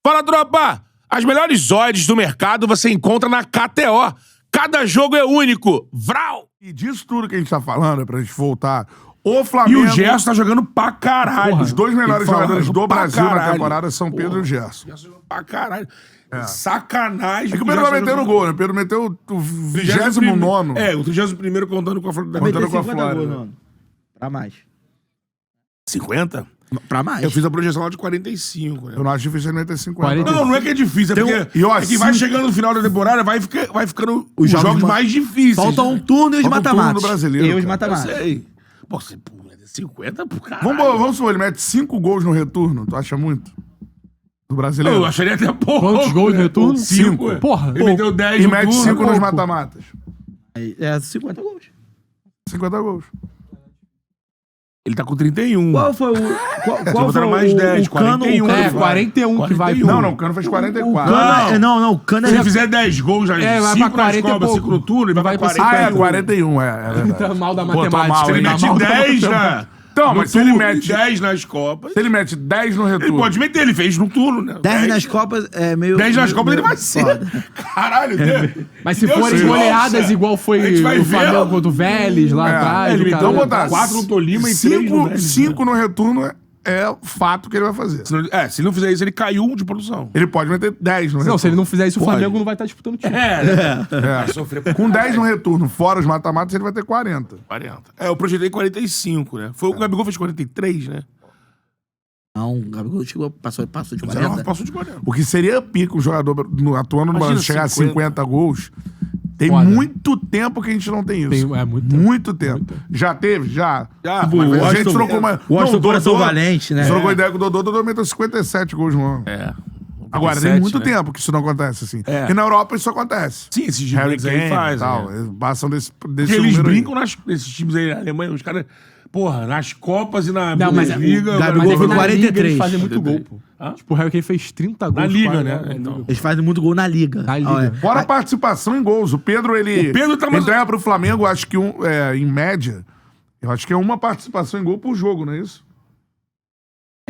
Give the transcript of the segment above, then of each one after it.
Fala, tropa! As melhores odds do mercado você encontra na KTO. Cada jogo é único. Vral! E disso tudo que a gente tá falando, pra gente voltar, o Flamengo... E o Gerson tá jogando pra caralho. Os dois melhores jogadores do Brasil caralho. na temporada são Pedro e o Gerson. O Gerson jogando pra caralho. Sacanagem. É que o Pedro vai meter no gol, né? O Pedro meteu o 29º. É, o 31º contando com a Flórida. Vai meter com a 50 Flórida. gols no ano. Pra mais. 50? Pra mais. Eu fiz a projeção lá de 45, né? Eu não acho difícil ele meter 50. 40. Não é que é difícil, é Tem porque e, ó, é que vai assim- chegando no final da temporada, vai ficando os jogos jogos ma- mais difíceis. Falta um turno e os Falta um turno mata-matas. do brasileiro, E os cara. Eu mata-matas. sei. Pô, você 50 pro caralho. Vamos supor, ele mete 5 gols no retorno. Tu acha muito? Do brasileiro? Eu acharia até pouco. Quantos gols no retorno? 5. Porra. Ele meteu 10 E no mete turno. 5 nos pouco. mata-matas. É 50 gols. 50 gols. Ele tá com 31. Qual foi o. Qual botaram foi mais o, 10, o Cano? 41. O É, Cano, 41 que vai. 41. Não, o Cano fez o 44. Cano não, o Cano Se ele é. fizer 10 gols já, É, vai 5 pra 40 nas e Copas, pouco. 5 no turno, ele vai Vai pra pra 40. Ah, é 41, é verdade. Tá mal da Pô, tô matemática. mal, Se ele hein? tá mete mal da 10 matemática. Então, no mas se ele turno, mete... 10 nas Copas, Se ele mete 10 no ele retorno... pode meter, ele fez no turno, né? 10 nas Copas é meio. 10 nas meio- Copas ele meio vai ser. foda. Caralho, Deus. Mas se Deus forem te goleadas ouça. igual A foi gente vai o ver. Flamengo contra o Vélez lá atrás. ele o meteu caralho. Então botar 4 no Tolima e 3 no Vélez. 5 no retorno é fato que ele vai fazer. Se ele não fizer isso, ele caiu de produção. Ele pode meter 10 no retorno. Não, se ele não fizer isso, o Pode. Flamengo não vai estar disputando o título. Vai sofrer pra Com 10 no retorno, fora os mata-matas, ele vai ter 40. 40. Eu projetei 45, né? Foi o Gabigol fez 43, né? Não, o Gabigol chegou, passou de 19 40. passou de 40. O que seria pico um jogador atuando no Imagina Brasil chegar a 50 gols. Tem Foda. muito tempo que a gente não tem isso. É muito tempo. tempo. Já teve? Já. Já, Mas o a gente Washington- trocou uma... o Washington Não, Coração Valente, né? Trocou ideia com o Dodô meteu 57 gols no ano. É. Agora, tem 57, muito né? tempo que isso não acontece assim. É. E na Europa isso acontece. Sim, esses Harry gigantes aí Kane fazem. e tal. né? Eles passam desse Porque eles número aí. brincam nesses times aí na Alemanha, os caras, porra, nas Copas e na Não, mas Bundesliga. o Mas Gabigol é que foi na 43. Liga eles fazem muito gol, pô. Hã? Tipo, o Harry Kane fez 30 gols. Na Liga, quase, né? Então. Eles fazem muito gol na Liga. Na Liga. Olha, Fora a participação em gols. O Pedro, ele... O Pedro tá mais- entrega pro Flamengo, acho que em média, eu acho que é uma participação em gol por jogo, não é isso?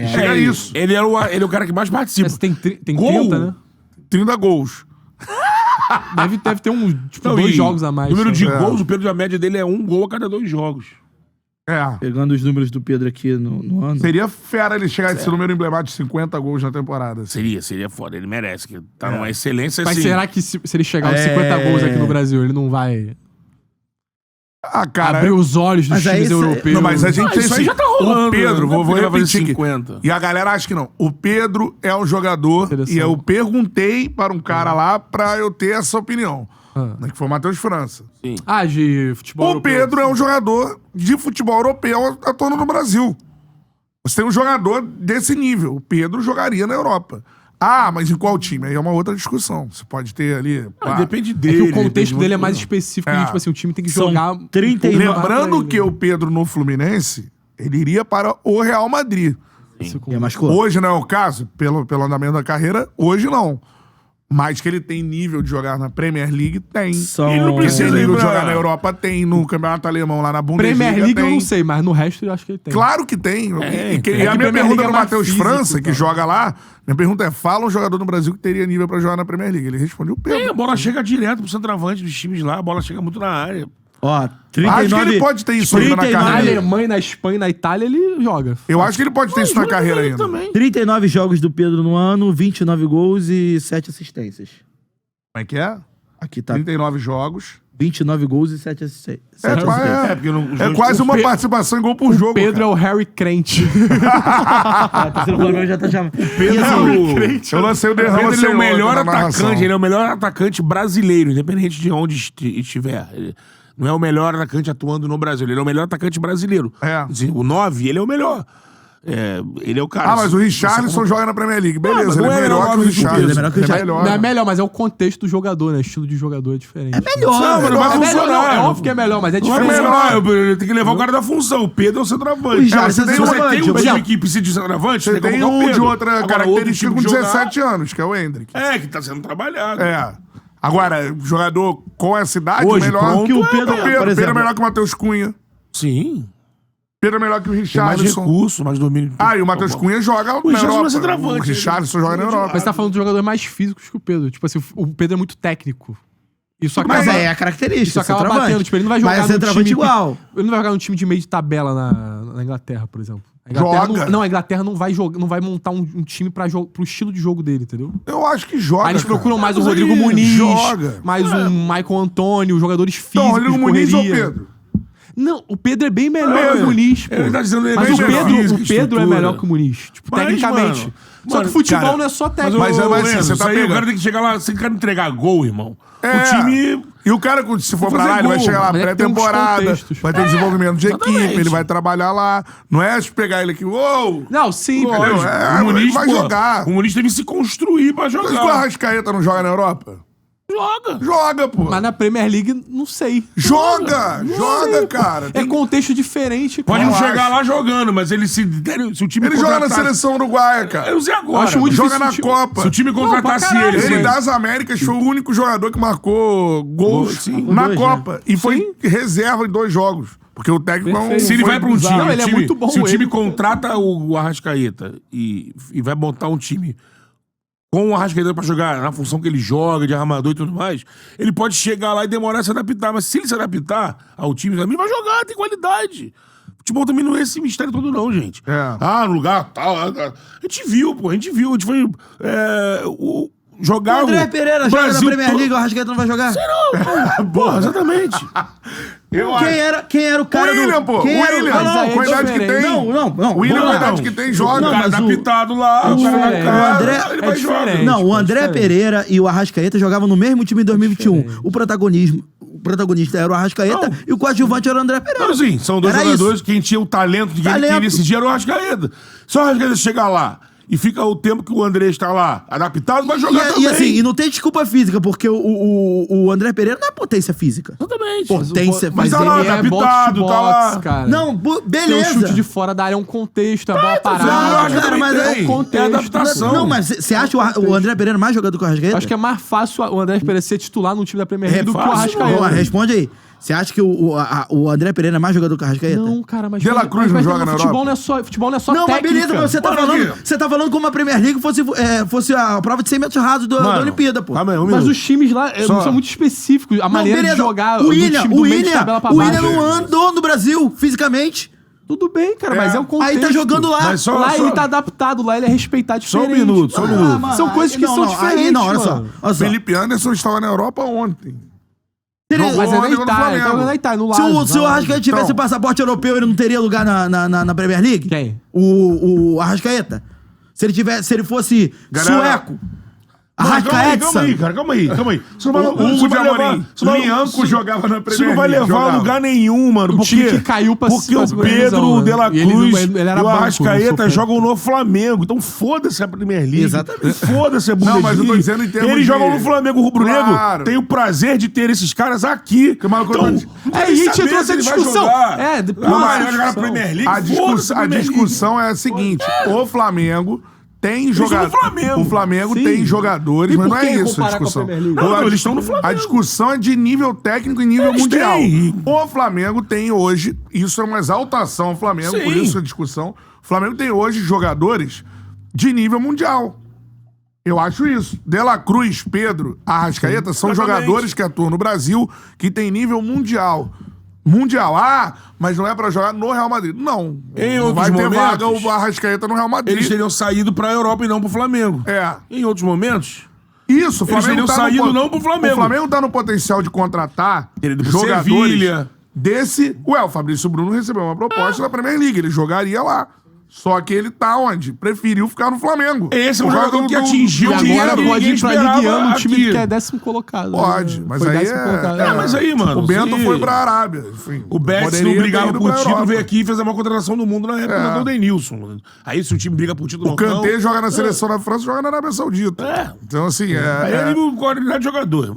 Chega a isso. Ele é o cara que mais participa. Mas tem Gol? 30, né? 30 gols. Deve ter uns, tipo, Não, 2 e jogos a mais. Número só. de É. gols, o Pedro, a média dele é 1 gol a cada 2 jogos. É. pegando os números do Pedro aqui no ano. Seria fera ele chegar a esse número emblemático de 50 gols na temporada. assim. Seria foda. Ele merece, que tá numa excelência Mas assim. será que se ele chegar aos 50 gols aqui no Brasil, ele não vai Ah, cara... abrir os olhos dos Mas aí times isso é- europeus? Não, mas a gente isso aí assim, já tá rolando, o Pedro, né? vou Ele vai fazer repetir aqui. 50. E a galera acha que não. O Pedro é um jogador Seleção. e eu perguntei para um cara lá pra eu ter essa opinião. Né, que foi o Matheus França. Ah, de futebol O europeu. Pedro é um jogador de futebol europeu atuando no Brasil. Você tem um jogador desse nível. O Pedro jogaria na Europa. Ah, mas em qual time? Aí é uma outra discussão. Você pode ter ali... pá. Depende É dele. que o contexto depende dele é muito mais do- específico. É. E, tipo assim, o time tem que São jogar... 39. Lembrando que o Pedro no Fluminense, ele iria para o Real Madrid. É mais cor. Hoje não é o caso, pelo andamento da carreira, hoje não. Mas que ele tem nível de jogar na Premier League, tem. São- Ele não Ele tem precisa ir nível de pra- jogar na Europa, tem. No Campeonato Alemão, lá na Bundesliga, Premier League tem. eu não sei, mas no resto eu acho que ele tem. Claro que tem. E a É que minha Premier pergunta League é do mais Matheus físico, França, que então. joga lá, minha pergunta é, fala um jogador no Brasil que teria nível pra jogar na Premier League. Ele respondeu o Pedro. A bola chega direto pro centroavante dos times lá, a bola chega muito na área. Ó, 39... Acho que ele pode ter isso ainda na 39 Na carreira. Alemanha, na Espanha, na Itália, ele joga. Eu acho que ele pode ter isso na carreira ainda. Também. 39 jogos do Pedro no ano, 29 gols e 7 assistências. Como é que é? Aqui tá 39 jogos. 29 gols e 7 assistências. porque não- os É dois- quase uma Pe- participação em gol por jogo. Pedro cara. é o Harry Crente. A torcida do Flamengo já tá chamando. Pedro, Eu lancei o derrama Pedro, ele é o melhor na narração. atacante, ele é o melhor atacante brasileiro, independente de onde estiver. Ele não é o melhor atacante atuando no Brasil, ele é o melhor atacante brasileiro. É. Assim, o 9, ele é o melhor. Ele é o cara. Ah, mas o Richarlison joga na Premier League. Beleza, mas ele não é é melhor que o melhor que o Richarlison. Pedro, é melhor que o Ele é Richarlison. melhor. Não é melhor, mas é o contexto do jogador, né? Estilo de jogador é diferente. Melhor. Não, mas não vai É melhor, funcionar. não, é óbvio que é melhor, mas é Não é diferente. melhor, tem que levar o cara da função. O Pedro é o centroavante. O Richarlison Se é você centroavante, tem um por time exemplo. que precisa de centroavante, Você tem que tem colocar o um Pedro. de outra Agora, característica outro com time jogar, 17 anos, que é o Hendrick. que tá sendo trabalhado. É. Agora, jogador com essa idade, Hoje, melhor pronto, que o é, Pedro. por Pedro é exemplo. melhor que o Matheus Cunha. Sim. Pedro é melhor que o Tem mais Richarlison. recurso, mais domínio. Ah, e o Matheus Cunha joga na Richarlison Europa. vai ser travante, O Richarlison joga na Europa. Mas você tá falando de jogadores mais físicos que o Pedro. Tipo assim, o Pedro é muito técnico. Isso acaba, Mas é a característica. isso acaba centroavante. batendo. Tipo, ele não vai jogar Mas é no centroavante time igual. Ele não vai jogar num time de meio de tabela na Inglaterra, por exemplo. A Inglaterra Joga. Não, a Inglaterra não vai, não vai montar um time pro estilo de jogo dele, entendeu? Eu acho que joga, Aí eles cara. procuram mais o Mas Rodrigo aí Muniz, joga. mais um Michael Antônio, jogadores físicos. Então, Rodrigo de Muniz ou correria. Pedro? Não, o Pedro é bem melhor que o Muniz, pô. Ele tá dizendo ele Mas é o melhor Pedro, físico, o Pedro é estrutura. melhor que o Muniz, tipo, Mas, tecnicamente. mano, Só que mano, futebol cara, não é só Mas, técnico. Mas é mais assim, Enzo, você tá isso aí, o pegando. cara tem que chegar lá, você quer entregar gol, irmão. É. O time... E o cara, se for Vai pra lá, fazer ele vai gol. chegar lá Mas é que tem uns pré-temporada, contextos. vai ter desenvolvimento de exatamente. equipe, ele vai trabalhar lá. Não é pegar ele aqui, uou! Não, sim, Lógico. entendeu? É, o Muniz, vai pô, jogar. O Muniz teve que se construir pra Mas o jogar. Arrascaeta não joga na Europa? Joga. Joga, pô. Mas na Premier League, não sei. Joga, cara. É Tem- contexto diferente, Pode cara. não Eu chegar acho. lá jogando, mas ele se o time Ele joga na contratasse- seleção uruguaia, cara. Eu sei agora. Acho muito mas Joga na difícil, Copa. Se o time contratasse pra caralho. ele, Ele assim, das Américas foi o único jogador que marcou gols Sim. na Dois, Copa. E foi reserva em 2 jogos. Porque o técnico não. Perfeito. se ele foi vai pra um bizarro. time, Não, ele é time- muito bom, se o time ele. contrata o Arrascaeta e vai montar um time com o Arrascaeta pra jogar na função que ele joga, de armador e tudo mais, ele pode chegar lá e demorar a se adaptar. Mas se ele se adaptar ao time também, vai jogar, tem qualidade. Futebol também não é esse mistério todo, não, gente. É. Ah, no lugar tal. A gente viu, pô. A gente foi jogar O André o Pereira o joga na Brasil Premier todo- League, o Arrascaeta não vai jogar? Porra, exatamente. Eu acho. Quem era o cara William, do... pô. Quem era o... William, Não, mas aí não, com a idade que diferente. tem. não. O William, vamos com a lá. idade que tem, joga. Não, O cara mas o- adaptado lá, o cara diferente. na cara, O André- ele é vai jogar. diferente. Não, o pô, André diferente. Pereira e o Arrascaeta jogavam no mesmo time em 2021. O protagonista era o Arrascaeta Não. e o coadjuvante era o André Pereira. Então, assim, são dois Era jogadores isso. que quem tinha o talento de quem Talento. nesse dia era o Arrascaeta. Se o Arrascaeta chegar lá e fica o tempo que o André está lá adaptado, vai jogar também. E assim, e não tem desculpa física, porque o André Pereira não é potência física. Exatamente. Potência, Mas mas tá lá, ele tá é... adaptado, tá lá. cara. Não, Tem o beleza. chute de fora da área é um contexto, a bola Não, parada. cara, mas é é um contexto. É adaptação. Não, mas você acha o André Pereira mais jogador que o Arrascaeta? Acho que é mais fácil o André Pereira ser titular no time da Premier League do que o fácil, Vamos lá, Arrascaeta. responde aí. Você acha que o André Pereira é mais jogador que o Arrascaeta? Não, cara, mas... De La Cruz mas não joga na futebol Europa? não é só Não, mas técnica. beleza, mas você tá falando como a Premier League fosse a prova de 100 metros rasos da Mano, Olimpíada, pô. calma aí, um Mas minuto. os times lá Só- são muito específicos. A Não, maneira beleza. de jogar o do William, time o do meio de tabela pra William baixo. não andou no Brasil, fisicamente. Tudo bem, cara, mas é o contexto. Aí tá jogando lá. Mas só- Lá ele tá adaptado, lá ele é respeitado Só um diferente. minuto, só um minuto. mano, São coisas que não, são não, diferentes, Aí, não, olha só. mano. Olha só. Felipe Anderson estava na Europa ontem. Seria- Mas é na Jogou no Itália, Flamengo. então é na Itália, no Se Lazio. o vai lá. Arrascaeta tivesse Então. passaporte europeu, ele não teria lugar na Premier League? Quem? O Arrascaeta. Se ele fosse Galera, sueco. Mas calma aí, Arrascaeta. cara, calma aí. Você não vai, O você Hugo não de vai levar... Amorim. você não vai- Lianco jogava na Premier Você não vai League, levar a jogava. lugar nenhum, mano. O Por time quê? que caiu pra Porque pra o segunda Pedro, divisão, o né? De La E ele Cruz ele era e o banco, Arrascaeta não jogam no Flamengo. Então foda-se a Premier League. Exatamente. Foda-se a Não, mas eu tô Bundesliga. dizendo em termos Eles de- jogam no Flamengo. O Rubro Negro Claro. tem o prazer de ter esses caras aqui. Que maluco Então, eu tô- não É, quero e a gente saber entrou se nessa ele vai discussão. jogar. É, depois Não, da vai jogar na discussão. Premier League. A, foda-se a discussão é a seguinte: o Flamengo tem estão no jogadores. Flamengo. O Flamengo Sim. tem jogadores, E mas por não é que isso a comparar com a discussão. Premier League? Não, eles estão no Flamengo. A discussão é de nível técnico e nível Eles mundial. têm. O Flamengo tem hoje, isso é uma exaltação ao Flamengo, por Sim. isso a discussão. O Flamengo tem hoje jogadores de nível mundial. Eu acho isso. De La Cruz, Pedro, Arrascaeta são exatamente. jogadores que atuam no Brasil que tem nível mundial. Mundial. Ah, mas não é pra jogar no Real Madrid. Não. Em Não outros vai ter momentos, vaga o Arrascaeta no Real Madrid. Eles teriam saído pra Europa e não pro Flamengo. É. Em outros momentos, Isso, o Eles Flamengo teriam tá saído no, não pro Flamengo. O Flamengo tá no potencial de contratar Ele do jogadores Sevilha. desse... Ué, o Fabrício Bruno recebeu uma proposta da Premier League, ele jogaria lá. Só que ele tá onde? Preferiu ficar no Flamengo. Esse é um Por causa jogador que do- atingiu E o agora dinheiro que pode ninguém ir pra esperava Ligue 1 no time aqui. que é 10º colocado. Pode, né? mas Foi aí 10º colocado. é... mas aí, mano, O Bento se- foi pra Arábia. Enfim, O Betis poderia não ter brigava ido por pra título, Europa. veio aqui e fez a maior contratação do mundo na época É. do Denilson. Aí se o time briga por título O Kanté joga na seleção da França, joga na Arábia Saudita. É. Então, assim, Aí é nível qualidade de jogador.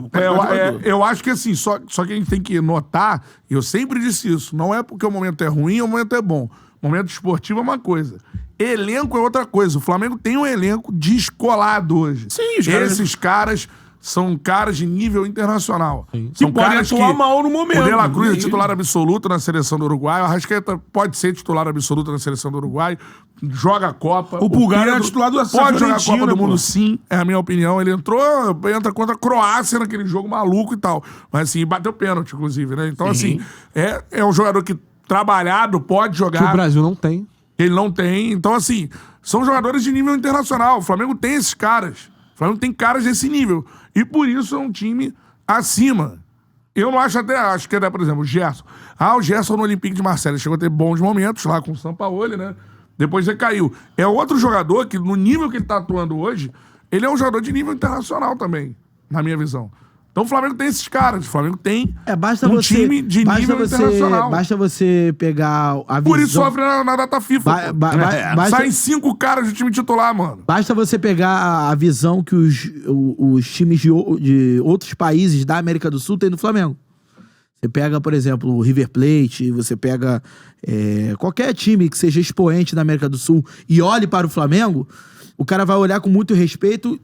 eu acho que assim, só que a gente tem que notar, e eu sempre disse isso, não é porque o momento é ruim ou o momento é bom. O momento esportivo é uma coisa. Elenco é outra coisa. O Flamengo tem um elenco descolado hoje. Sim, os caras- Esses caras são caras de nível internacional. Que São podem caras atuar mal no momento. O De La Cruz é E- titular absoluto na seleção do Uruguai. O Arrascaeta pode ser titular absoluto na seleção do Uruguai. Joga a Copa. O Pulgar é Pedro titular do pode jogar a Copa Fiorentina, do Mundo, pô. sim. É a minha opinião. Ele entra contra a Croácia naquele jogo maluco e tal. Mas assim, bateu pênalti, inclusive, né? Então, Sim. assim, é um jogador que trabalhado, pode Que jogar. o Brasil não tem. Ele não tem. Então, assim, são jogadores de nível internacional. O Flamengo tem esses caras. O Flamengo tem caras desse nível. E por isso é um time acima. Eu não acho acho que até, por exemplo, o Gerson. O Gerson no Olympique de Marseille chegou a ter bons momentos lá com o Sampaoli, né? Depois ele caiu. É outro jogador que, no nível que ele tá atuando hoje, ele é um jogador de nível internacional também, na minha visão. Então o Flamengo tem esses caras. O Flamengo tem Basta um você, time de basta nível você, internacional. Basta você pegar a visão... Por isso sofre na data FIFA. pô. basta, Saem 5 caras do time titular, mano. basta você pegar a visão que os times de outros países da América do Sul têm do Flamengo. Você pega, por exemplo, o River Plate, você pega qualquer time que seja expoente da América do Sul e olhe para o Flamengo, o cara vai olhar com muito respeito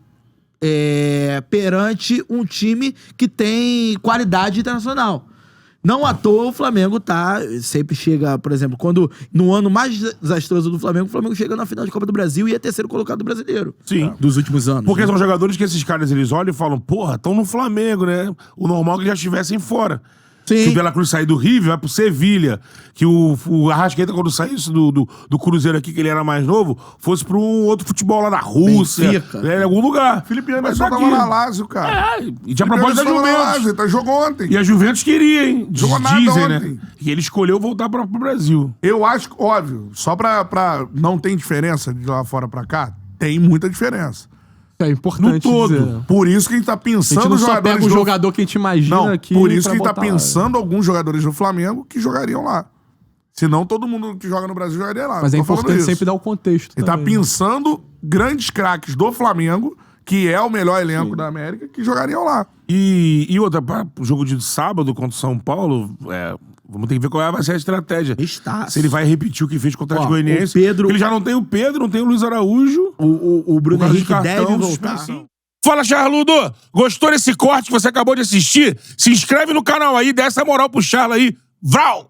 perante um time que tem qualidade internacional. Não à toa o Flamengo sempre chega, por exemplo, quando no ano mais desastroso do Flamengo, o Flamengo chega na final de Copa do Brasil e é terceiro colocado do brasileiro. Sim. Dos últimos anos. Porque né? são jogadores que esses caras, eles olham e falam, porra, estão no Flamengo, né? O normal é que eles já estivessem fora. Sim. Que o De La Cruz sair do River, vai pro Sevilha. Que o Arrascaeta, quando saísse do Cruzeiro aqui, que ele era mais novo, fosse pra um outro futebol lá da Rússia. Benfica. Em algum lugar. Felipe Mas Anderson aqui- tava na Lazio, cara. E tinha proposta da Juventus. Ele jogou ontem. E a Juventus queria, hein? Jogou nada Dizem, ontem. né? E ele escolheu voltar pro Brasil. Eu acho, óbvio, só pra não tem diferença de lá fora pra cá, tem muita diferença. É importante No todo. dizer. Por isso que a gente tá A gente pensando não nos só jogadores pega o do... jogador que a gente imagina Não, aqui. por isso que a pra gente tá botar lá. pensando alguns jogadores do Flamengo que jogariam lá. Senão todo mundo que joga no Brasil jogaria lá. Mas é Tô falando importante isso. sempre dar o contexto. Ele tá também. pensando grandes craques do Flamengo, que é o melhor elenco da América, que jogariam lá. E outra, o jogo de sábado contra o São Paulo, vamos ter que ver qual vai ser a estratégia. Está. Se ele vai repetir o que fez contra o Ó, Atlético Goianiense. o Pedro- Porque ele já não tem o Pedro, não tem o Luiz Araújo. O Bruno Por causa de Henrique deve cartão, voltar. suspensão. Fala, Charludo! Gostou desse corte que você acabou de assistir? Se inscreve no canal aí, dá essa moral pro Charla aí. Vral!